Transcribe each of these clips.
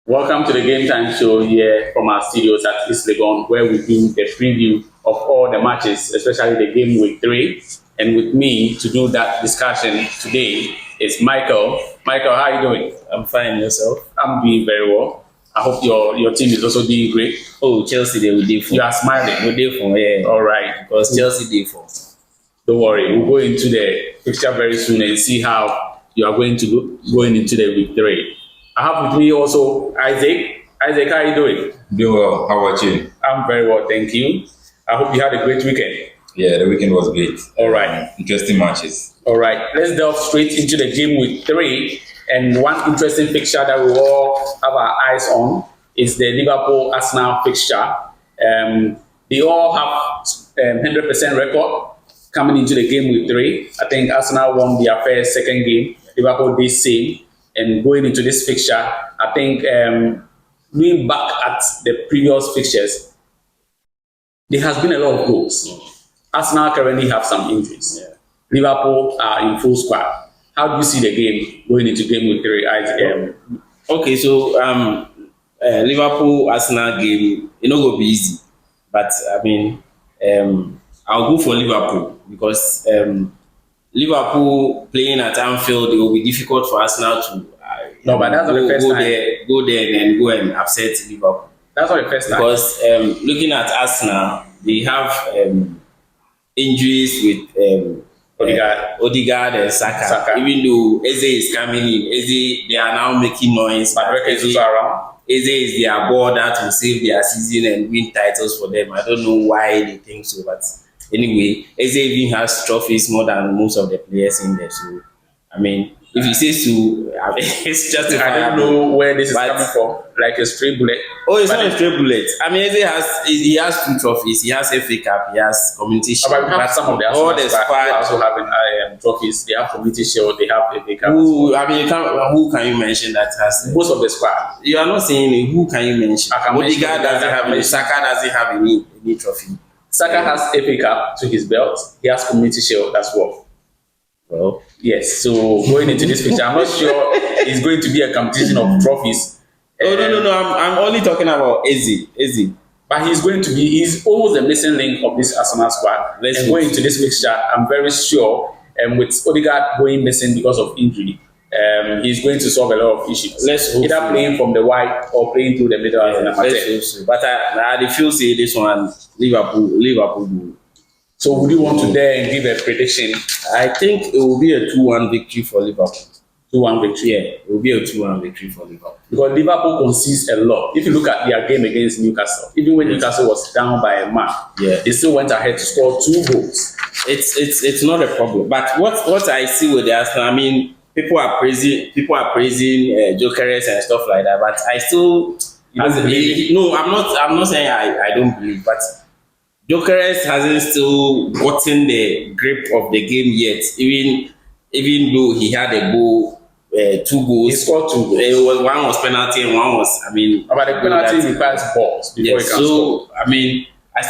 Welcome to the Game Time Show here from our studios at East Legon, where we do the preview of all the matches, especially the game week 3. And with me to do that discussion today is Michael. Michael, how are you doing? I'm fine. Yourself? I'm doing very well. I hope your team is also doing great. Oh, Chelsea, they will do for. You are smiling. We do for, yeah. All right. Because Chelsea did for. Don't worry. We'll go into the fixture very soon and see how you are going to do going into the week 3. I have with me also Isaac. Isaac, how are you doing? Doing well. How about you? I'm very well, thank you. I hope you had a great weekend. Yeah, the weekend was great. All right. Interesting matches. All right. Let's delve straight into the game week 3. And one interesting fixture that we all have our eyes on is the Liverpool Arsenal fixture. They all have 100% record coming into the game week 3. I think Arsenal won their first, second game. Liverpool did same. And going into this fixture, I think looking back at the previous fixtures, there has been a lot of goals. Arsenal currently have some injuries. Yeah. Liverpool are in full squad. How do you see the game going into game week 3? Okay, so Liverpool Arsenal game, it not go be easy, but I mean, I'll go for Liverpool because Liverpool playing at Anfield, it will be difficult for Arsenal to no, but that's not the first time. Go there and go and upset Liverpool. That's not the first time. Because looking at Arsenal, they have injuries with Odegaard and Saka. Even though Eze is coming in, Eze, they are now making noise. But Eze is around. Eze is their ball that will save their season and win titles for them. I don't know why they think so, but anyway, Eze even has trophies more than most of the players in there. So, I mean, if he says to, I mean, it's just I don't know where this is coming from, like a stray bullet. Oh, it's not a stray bullet. I mean, he has 2 trophies. He has FA Cup. He has Community Shield. But we have some of the all the squad also having trophies. They have Community Shield. They have FA Cup. Who can you mention that has most of the squad? You are not saying who can you mention? Odegaard doesn't have any. Saka doesn't have any trophy. Saka has FA Cup to his belt. He has Community Shield as well. Well, yes. So going into this picture, I'm not sure it's going to be a competition of trophies. Oh no! I'm only talking about Eze. But he's almost the missing link of this Arsenal squad. Going into this fixture, I'm very sure, with Odegaard going missing because of injury, he's going to solve a lot of issues. Let's hope either playing from the wide or playing through the middle as an amateur. But I feel say this one Liverpool do. So would you want to dare and give a prediction? I think it will be a 2-1 victory for Liverpool. 2-1 victory? Yeah, it will be a 2-1 victory for Liverpool. Because Liverpool concedes a lot. If you look at their game against Newcastle, even when Newcastle was down by a mark, they still went ahead to score 2 goals. It's not a problem. But what I see with the Arsenal, I mean, people are praising Jokeres and stuff like that. But I still no, I'm not saying I don't believe, but Jokeres hasn't still gotten the grip of the game yet. Even though he had a goal, 2 goals. He scored 2 goals. One was penalty and one was, I mean. But the penalty requires balls before he can score. I mean, I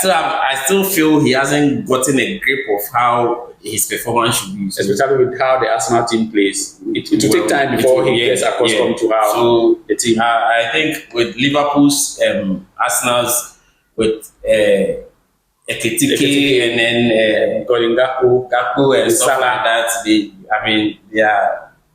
still feel he hasn't gotten a grip of how his performance should be. Especially with how the Arsenal team plays. It will take time before he gets accustomed to how the team. I think with Liverpool's Arsenal's with Ekitike and then Gakpo and stuff like that.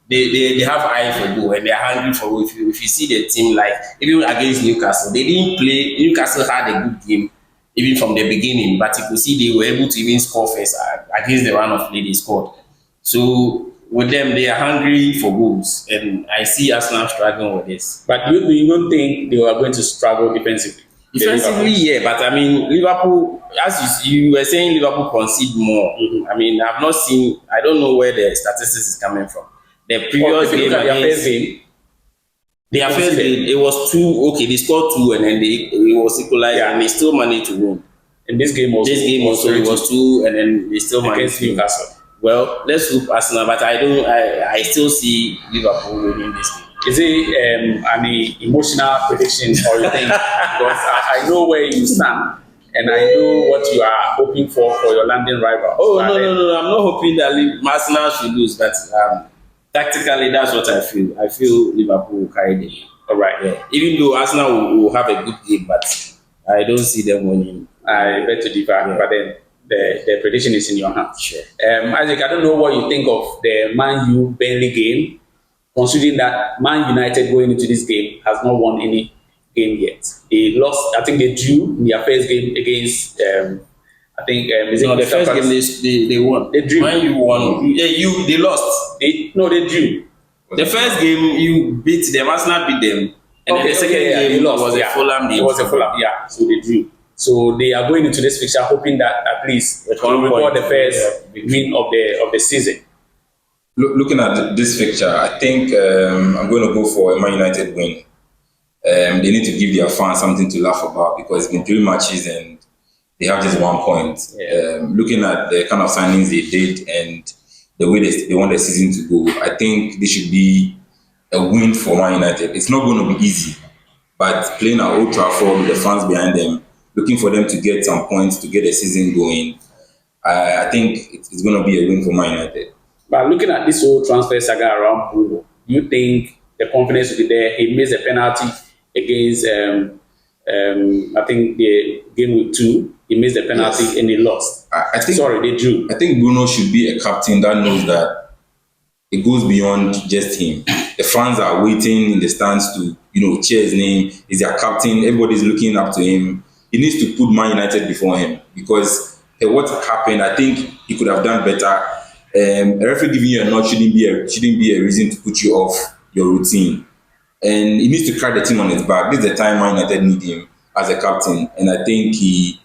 They have eye for goal and they are hungry for goal. If you see the team, like even against Newcastle, they didn't play. Newcastle had a good game even from the beginning, but you could see they were able to even score first against the run of play they scored. So with them, they are hungry for goals, and I see Arsenal struggling with this. But you don't think they are going to struggle defensively? Defensively, yeah, but I mean, Liverpool, as you were saying, Liverpool concede more. Mm-hmm. I mean, I've not seen, I don't know where the statistics is coming from. The previous game against their first game, it was 2, okay, they scored 2 and then it was equalized and they still managed to win. In this game also, it was 2 and then they still managed to win. Well, let's hope Arsenal, but I still see Liverpool winning this game. Is it an emotional prediction or you think? Because I know where you stand and I know what you are hoping for your London rival. Oh, no. I'm not hoping that Arsenal should lose, but tactically, that's what I feel. I feel Liverpool will carry the game. All right. Yeah. Even though Arsenal will have a good game, but I don't see them winning. I bet to differ, but then the prediction is in your hands. Sure. Isaac, I don't know what you think of the Man U Burnley game, considering that Man United going into this game has not won any game yet. They lost, I think they drew in their first game against, I think, is it No, the Crystal first Palace? game they won. They drew. Man, you won. Yeah, they lost. They drew. The first game you beat them, Arsenal beat them, and then the second game they lost. was a Fulham. It was a Fulham, yeah. So they drew. So they are going into this fixture hoping that at least they will record the first win of the season. Looking at this fixture, I think I'm going to go for a Man United win. They need to give their fans something to laugh about because it's been 3 matches and they have just 1 point. Yeah. Looking at the kind of signings they did and the way they want the season to go, I think this should be a win for Man United. It's not going to be easy, but playing at Old Trafford with the fans behind them, looking for them to get some points to get the season going, I think it's going to be a win for Man United. But looking at this whole transfer saga around Bruno, do you think the confidence will be there? He missed a penalty against, I think, the Gameweek 2. He missed the penalty and he lost. I think, they drew. I think Bruno should be a captain that knows that it goes beyond just him. The fans are waiting in the stands to, cheer his name. He's their captain. Everybody's looking up to him. He needs to put Man United before him because what happened, I think he could have done better. A referee giving you a nod shouldn't be a reason to put you off your routine. And he needs to carry the team on his back. This is the time Man United need him as a captain. And I think he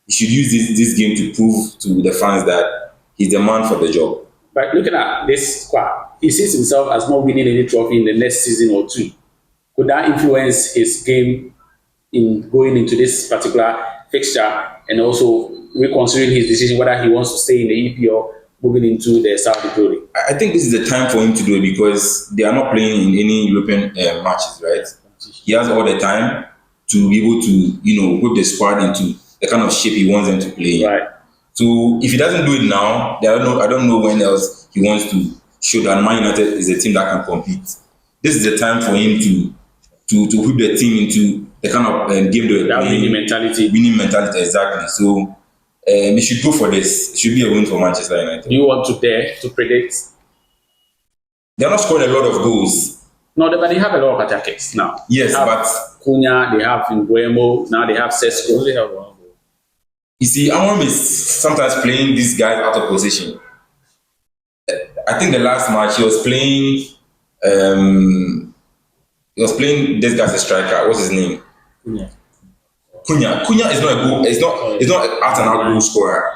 should use this game to prove to the fans that he's the man for the job. But looking at this squad, he sees himself as not winning any trophy in the next season or two. Could that influence his game in going into this particular fixture and also reconsidering his decision whether he wants to stay in the EPL moving into the Saudi Pro League? I think this is the time for him to do it because they are not playing in any European matches, right? He has all the time to be able to, whip the squad into the kind of shape he wants them to play in. Right. So if he doesn't do it now, I don't know when else he wants to show that Man United is a team that can compete. This is the time for him to whip the team into the kind of game that winning mentality. Winning mentality, exactly. So he should go for this. It should be a win for Manchester United. Do you want to dare to predict? They're not scoring a lot of goals. No, but they have a lot of attackers now. Yes, but Cunha, they have Nguemo, now they have Sesko. They have one goal. You see, Amorim is sometimes playing these guys out of position. I think the last match he was playing. He was playing this guy's a striker. What's his name? Cunha. Cunha is not a goal. It's not an out and out goal scorer.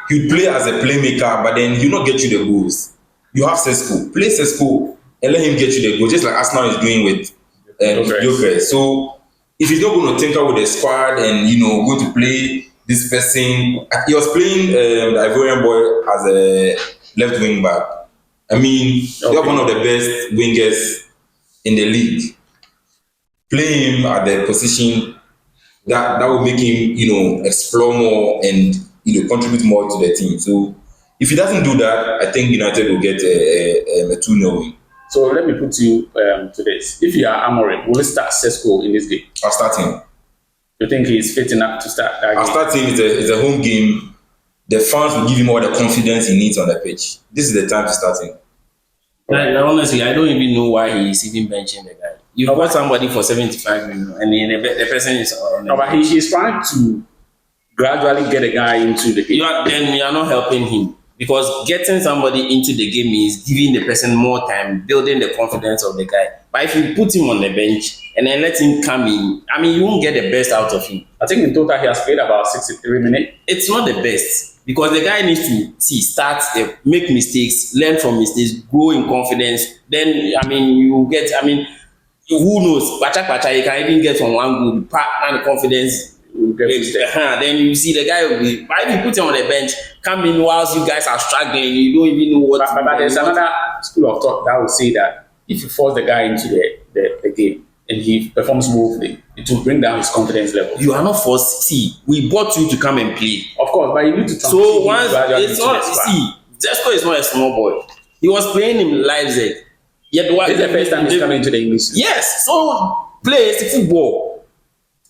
He would play as a playmaker, but then he'll not get you the goals. You have Sesko. Play Sesko and let him get you the goals, just like Arsenal is doing with Jokeres. So if he's not going to tinker with the squad and going to play this person, he was playing the Ivorian boy as a left wing back. I mean, they are one of the best wingers in the league. Play him at the position that will make him, explore more and contribute more to the team. So if he doesn't do that, I think United will get a 2-0 win. So let me put you to this. If you are Amorim, will you start Sesko in this game? I'll start him. You think he's fit enough to start that game? I'll start him. It's a home game. The fans will give him all the confidence he needs on the pitch. This is the time to start him. Honestly, I don't even know why he's even benching the guy. You bought somebody for 75 million and the person is on the but he's trying to gradually get a guy into the game. You are not helping him because getting somebody into the game means giving the person more time, building the confidence of the guy. But if you put him on the bench and then let him come in, you won't get the best out of him. I think in total he has played about 63 minutes. It's not the best because the guy needs to start, make mistakes, learn from mistakes, grow in confidence. Then, you get, who knows? Pacha, you can even get from one good partner and confidence. Then you see the guy will be. But if you put him on the bench, come in whilst you guys are struggling, you don't even know what. But there's another school of thought that will say that if you force the guy into the game and he performs smoothly, it will bring down his confidence level. You are not forced. See, we brought you to come and play. Of course, but you need to. So once it's not. See, Zesko is not a small boy. He was playing in Leipzig. Yeah, This is the first time he's coming into the English. Yes, so play it's football.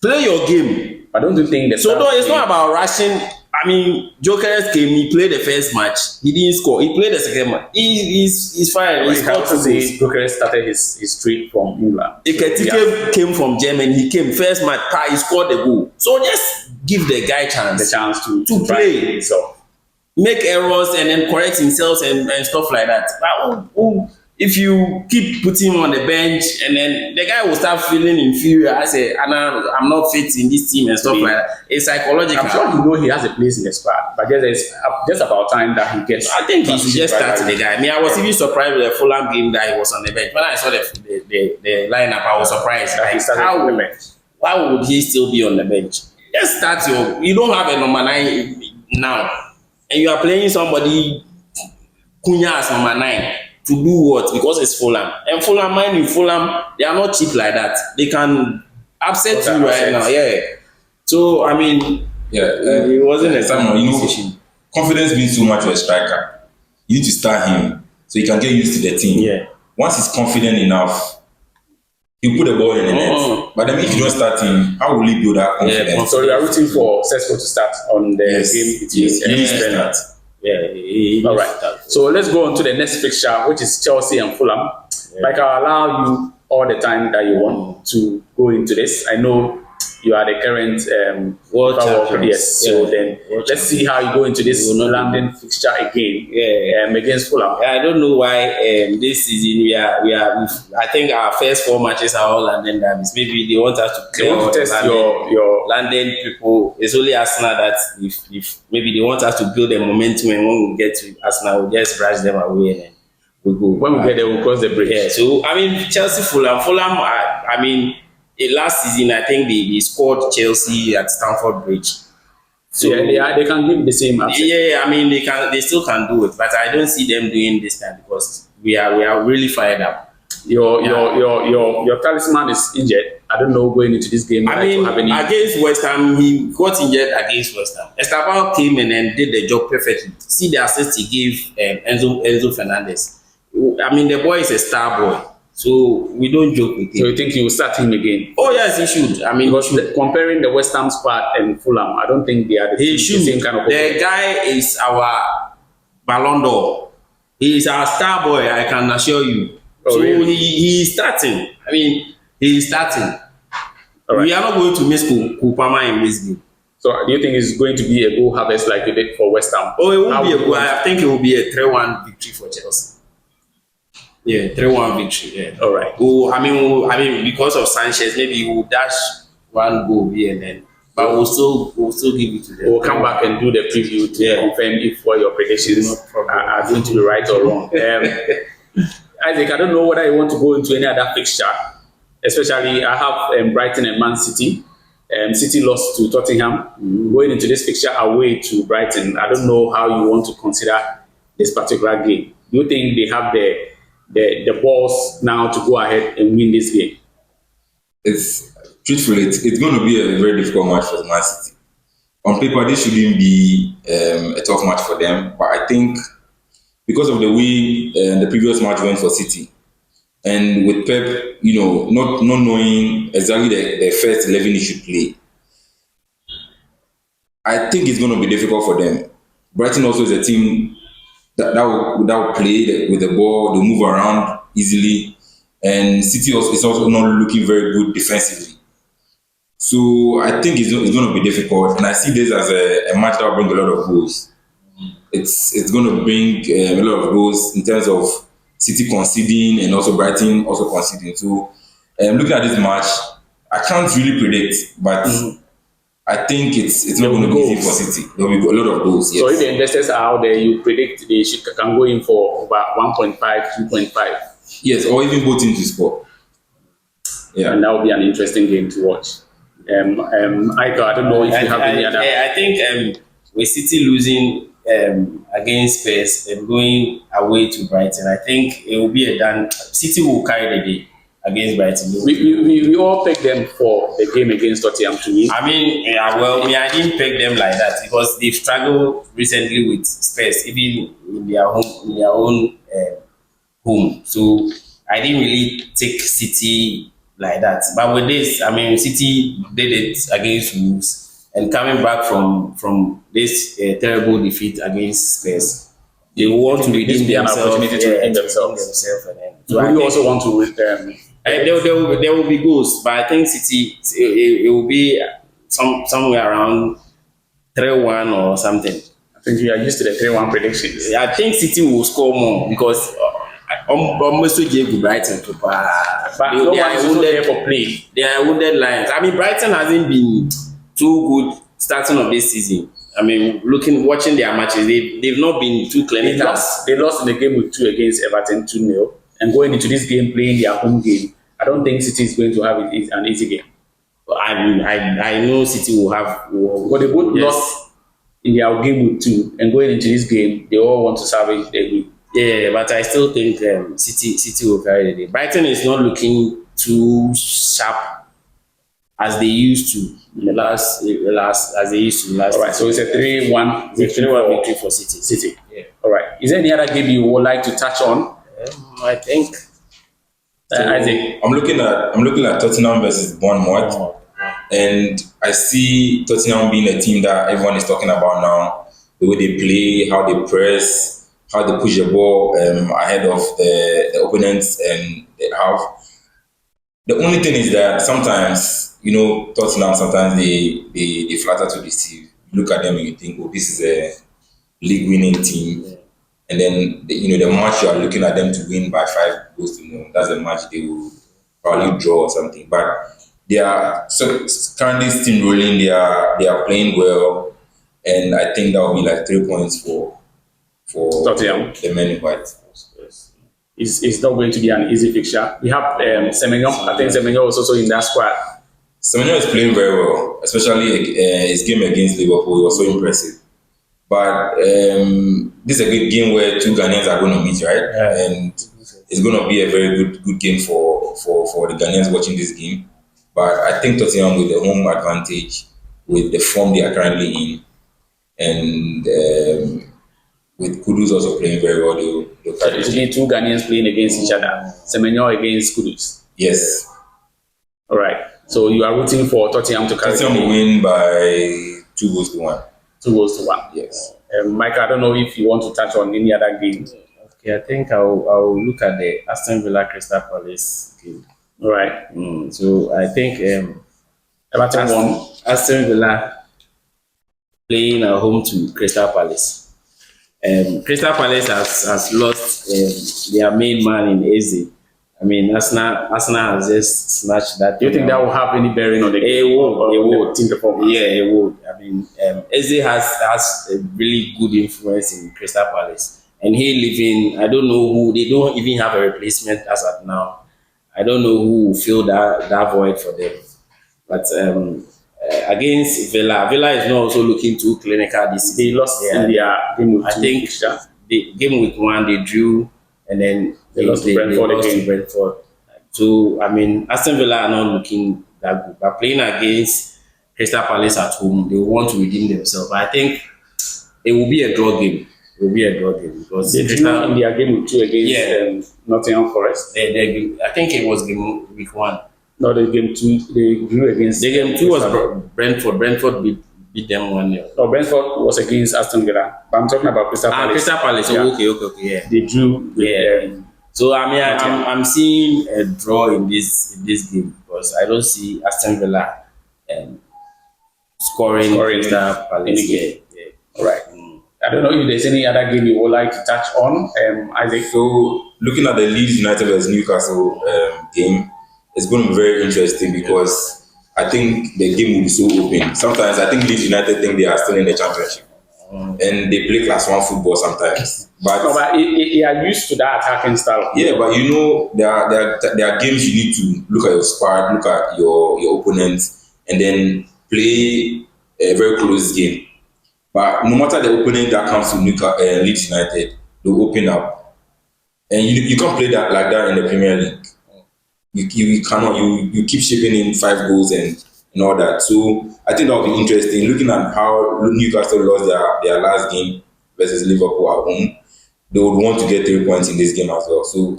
Play your game. I don't think that. So no, it's not about rushing. I mean, Jokeres came. He played the first match. He didn't score. He played the second match. He's fine. He scored 2 goals. Jokeres started his streak from England. Eketike came from Germany. He came first match. He scored the goal. So just give the guy The chance to play. himself. Make errors and then correct himself and stuff like that. But if you keep putting him on the bench and then the guy will start feeling inferior, I say, I'm not fit in this team and stuff like that. It's psychological. I'm sure he has a place in the squad, but it's just about time that he gets. I think he should just start the guy. I mean, I was even surprised with the Fulham game that he was on the bench. When I saw the lineup, I was surprised. That he started on the bench. Why would he still be on the bench? Just start you don't have a number 9 now, and you are playing somebody Cunha as number 9. To do what? Because it's Fulham. And Fulham, mind you, Fulham, they are not cheap like that. They can upset you right now. Yeah. So, I mean, it wasn't a decision. Confidence means so much to a striker. You need to start him so he can get used to the team. Yeah. Once he's confident enough, he'll put the ball in the net. But then if you don't start him, how will he build that confidence? Yeah. So, you are rooting for Sesko to start on the game between start. Yeah, all right. So let's go on to the next fixture, which is Chelsea and Fulham. Yeah. Like I'll allow you all the time that you want to go into this. I know you are the current world champion. Yes. So then let's see how you go into this London fixture again. Against Fulham. I don't know why this season we are. I think our first 4 matches are all London derbies. Maybe they want us to clear to test your London people. It's only Arsenal that if maybe they want us to build a momentum, and when we get to Arsenal, we'll just brush them away and then we go. When we get there, we'll cross the bridge. Yeah. So I mean, Chelsea, Fulham. I mean. Last season, I think they scored Chelsea at Stamford Bridge. So they can give the same answer. Yeah, I mean they still can do it, but I don't see them doing this time because we are really fired up. Your talisman is injured. I don't know going into this game. I mean, against West Ham, he got injured against West Ham. Esteban came in and did the job perfectly. See the assist he gave Enzo Fernandez. I mean, the boy is a star boy. So we don't joke with him. So you think he will start him again? Oh yes, he should. I mean, comparing the West Ham squad and Fulham, I don't think they are the same kind of. The guy is our Ballon d'Or. He is our star boy. I can assure you. Oh, so really? he is starting. I mean, he is starting. Right. We are not going to miss Kupama in this game. So do you think it's going to be a goal harvest like you did for West Ham? Oh, it won't be a goal. I think it will be a 3-1 victory for Chelsea. Yeah, 3-1 victory. Yeah. All right. I mean, because of Sanchez, maybe he will dash 1 goal here and then, but we'll still give it to them. We'll come back and do the preview to confirm if what your predictions are going to be right or wrong. Isaac, I don't know whether you want to go into any other fixture. Especially, I have Brighton and Man City. City lost to Tottenham. Going into this fixture away to Brighton, I don't know how you want to consider this particular game. Do you think they have the balls now to go ahead and win this game? Truthfully, it's going to be a very difficult match for the Man City. On paper, this shouldn't be a tough match for them, but I think because of the way the previous match went for City, and with Pep, not knowing exactly the first 11 he should play, I think it's going to be difficult for them. Brighton also is a team that will play with the ball, they move around easily, and City is also not looking very good defensively. So I think it's going to be difficult, and I see this as a match that will bring a lot of goals. It's going to bring a lot of goals in terms of City conceding and also Brighton also conceding. So looking at this match, I can't really predict, but I think it's not going to be easy for City. There will be a lot of goals. Yes. So if the investors are out there, you predict they can go in for about 1.5, 2.5. Yes, or even both teams to score. Yeah, and that will be an interesting game to watch. I don't know if you have any other. I think with City losing against Spurs and going away to Brighton, I think it will be a done. City will carry the day against Brighton. We all picked them for the game against Tottenham to win. I mean, I didn't pick them like that because they've struggled recently with Spurs, even in their own home. So I didn't really take City like that. But with this, I mean, City did it against Wolves, and coming back from this terrible defeat against Spurs, they want to redeem be an themselves. opportunity to redeem themselves. And then, So I think- also want to there will be goals, but I think City it will be somewhere around 3-1 or something. I think you are used to the 3-1 predictions. I think City will score more because almost gave Brighton to But they, no they one are is also wounded. there for play. They are wounded lions. I mean, Brighton hasn't been too good starting of this season. I mean, watching their matches, they've not been too They clinical. lost in the game with 2 against Everton 2-0, and going into this game playing their home game. I don't think City is going to have an easy game. I know City will have. But they both Yes. lost in their game with 2, and going into this game, they all want to salvage their win. Yeah, but I still think City will carry the day. Brighton is not looking too sharp as they used to last as they used to last. All right, so it's a 3-1 It's a 3-1 victory for City. City. Yeah. All right. Is there any other game you would like to touch on, I think. Isaac? I'm looking at Tottenham versus Bournemouth, and I see Tottenham being a team that everyone is talking about now. The way they play, how they press, how they push the ball ahead of the opponents and the half. The only thing is that sometimes, Tottenham, sometimes they flatter to deceive. You look at them and you think, oh, this is a league-winning team. Yeah. And then, the match you are looking at them to win by 5 goals to 0, that's a match they will probably draw or something. But they are currently steamrolling. They are playing well, and I think that will be like 3 points for Tottenham. the men in white. It's not going to be an easy fixture. We have Semenyo. I think Semenyo was also in that squad. Semenyo is playing very well, especially his game against Liverpool. It was so impressive. But this is a good game where 2 Ghanaians are going to meet, right? Yeah. And it's going to be a very good game for the Ghanaians watching this game. But I think Tottenham with the home advantage, with the form they are currently in, and with Kudus also playing very well, they'll So it will be 2 Ghanaians playing against each other. Semenyo against Kudus. Yes. All right. So you are rooting for Tottenham to carry. Tottenham will win by 2 goals to 1. 2 goals to 1. Yes. Mike, I don't know if you want to touch on any other game. Okay, I think I'll look at the Aston Villa Crystal Palace game. All right. So I think Everton won. Aston Villa playing at home to Crystal Palace. Crystal Palace has lost their main man in Eze. I mean, Arsenal has just snatched that. Do you think that will have any bearing on the game? It would. Team performance? Yeah, it would. I mean, Eze has a really good influence in Crystal Palace. And he leaving, I don't know who, they don't even have a replacement as of now. I don't know who will fill that void for them. But against Villa is not also looking too clinical this season. They lost in their game with 2. I think the game week 1 they drew, and then They lost to Brentford again. to Brentford. So I mean, Aston Villa are not looking that good. But playing against Crystal Palace at home, they want to redeem themselves. But I think it will be a draw game. It will be a draw game because They drew in their game with 2 against Nottingham Forest. I think it was game week 1. No, the game 2 they drew against. The game 2 was Brentford. Brentford beat them 1-0. No, Brentford was against Aston Villa. But I'm talking about Crystal Palace. Crystal Palace. Yeah. Oh, okay, yeah. They drew. Yeah. So I mean, I'm seeing a draw in this game because I don't see Aston Villa scoring Crystal Palace. Yeah. All right. I don't know if there's any other game you would like to touch on, Isaac. So looking at the Leeds United versus Newcastle game, it's going to be very interesting because I think the game will be so open. Sometimes I think Leeds United think they are still in the championship, and they play Class 1 football sometimes. But they are used to that attacking style. yeah, but there are games you need to look at your squad, look at your opponents, and then play a very close game. But no matter the opponent that comes to Leeds United, they'll open up, and you can't play that like that in the Premier League. You cannot. You keep shipping in 5 goals and all that. So I think that will be interesting. Looking at how Newcastle lost their last game versus Liverpool at home, they would want to get 3 points in this game as well. So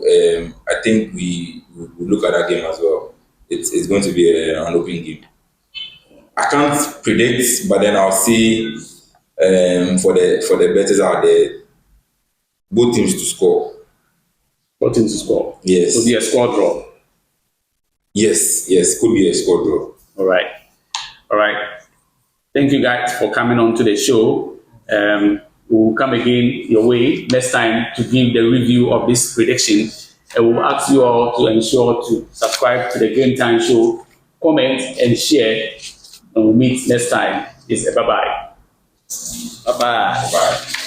I think we look at that game as well. It's going to be an open game. I can't predict, but then I'll see for the bettors out there, both teams to score. Both teams to score. Yes. So be a score draw. Yes, could be a score draw. All right. Thank you guys for coming on to the show. We'll come again your way next time to give the review of this prediction. And we'll ask you all to ensure to subscribe to the Game Time Show, comment and share. And we'll meet next time. Bye-bye. Bye-bye. Bye.